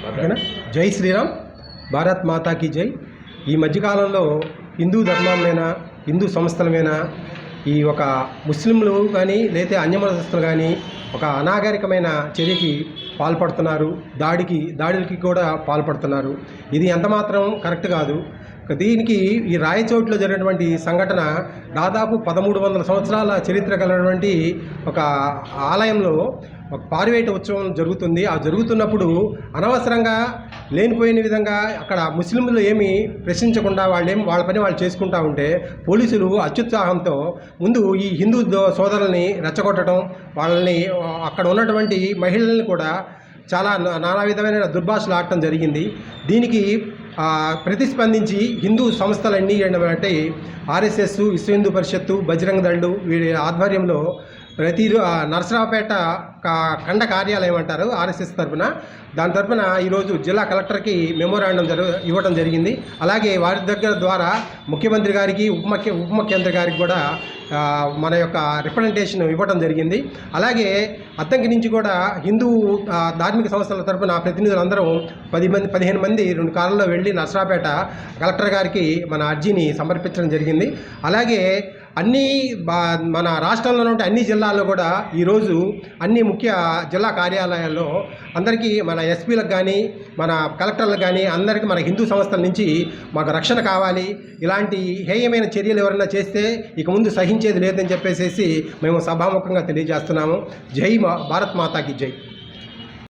ఓకేనా? జై శ్రీరామ్, భారత్ మాతాకి జై. ఈ మధ్యకాలంలో హిందూ ధర్మంలోనా, హిందూ సంస్థలమైనా ఈ ఒక ముస్లింలు కానీ లేదా అన్యమతస్తులు కానీ ఒక అనాగరికమైన చర్యకి పాల్పడుతున్నారు, దాడులకి కూడా పాల్పడుతున్నారు. ఇది ఎంతమాత్రం కరెక్ట్ కాదు. దీనికి ఈ రాయచోటిలో జరిగినటువంటి సంఘటన దాదాపు 1300 సంవత్సరాల చరిత్ర కలిగినటువంటి ఒక ఆలయంలో ఒక పారివేట ఉత్సవం జరుగుతుంది. ఆ జరుగుతున్నప్పుడు అనవసరంగా లేనిపోయిన విధంగా అక్కడ ముస్లింలు ఏమీ ప్రశ్నించకుండా వాళ్ళ పని వాళ్ళు చేసుకుంటూ ఉంటే పోలీసులు అత్యుత్సాహంతో ముందు ఈ హిందూ సోదరుల్ని రెచ్చగొట్టడం, వాళ్ళని అక్కడ ఉన్నటువంటి మహిళల్ని కూడా చాలా నానా విధమైన దుర్భాషలు ఆడటం జరిగింది. దీనికి ప్రతిస్పందించి హిందూ సంస్థలన్నీ ఏంటంటే ఆర్ఎస్ఎస్, విశ్వ హిందూ పరిషత్తు, బజరంగ దళ్ వీరి ఆధ్వర్యంలో ప్రతి నరసరావుపేట ఖండ కార్యాలయం అంటారు ఆర్ఎస్ఎస్ తరఫున, దాని తరఫున ఈరోజు జిల్లా కలెక్టర్కి మెమోరాండం ఇవ్వడం జరిగింది. అలాగే వారి దగ్గర ద్వారా ముఖ్యమంత్రి గారికి, ఉప ముఖ్యమంత్రి గారికి కూడా మన యొక్క రిప్రజెంటేషన్ ఇవ్వడం జరిగింది. అలాగే అద్దంకి నుంచి కూడా హిందూ ధార్మిక సంస్థల తరఫున ప్రతినిధులందరం 15 మంది 2 కార్లలో వెళ్ళి నరసరావుపేట కలెక్టర్ గారికి మన అర్జీని సమర్పించడం జరిగింది. అలాగే మన రాష్ట్రంలో ఉంటే అన్ని జిల్లాల్లో కూడా ఈరోజు అన్ని ముఖ్య జిల్లా కార్యాలయాల్లో అందరికీ మన ఎస్పీలకు కానీ మన కలెక్టర్లకు కానీ అందరికీ మన హిందూ సంస్థల నుంచి మాకు రక్షణ కావాలి, ఇలాంటి హేయమైన చర్యలు ఎవరైనా చేస్తే ఇక ముందు సహించేది లేదని చెప్పేసి మేము సభాముఖంగా తెలియజేస్తున్నాము. జై భారత్ మాతాకి జై.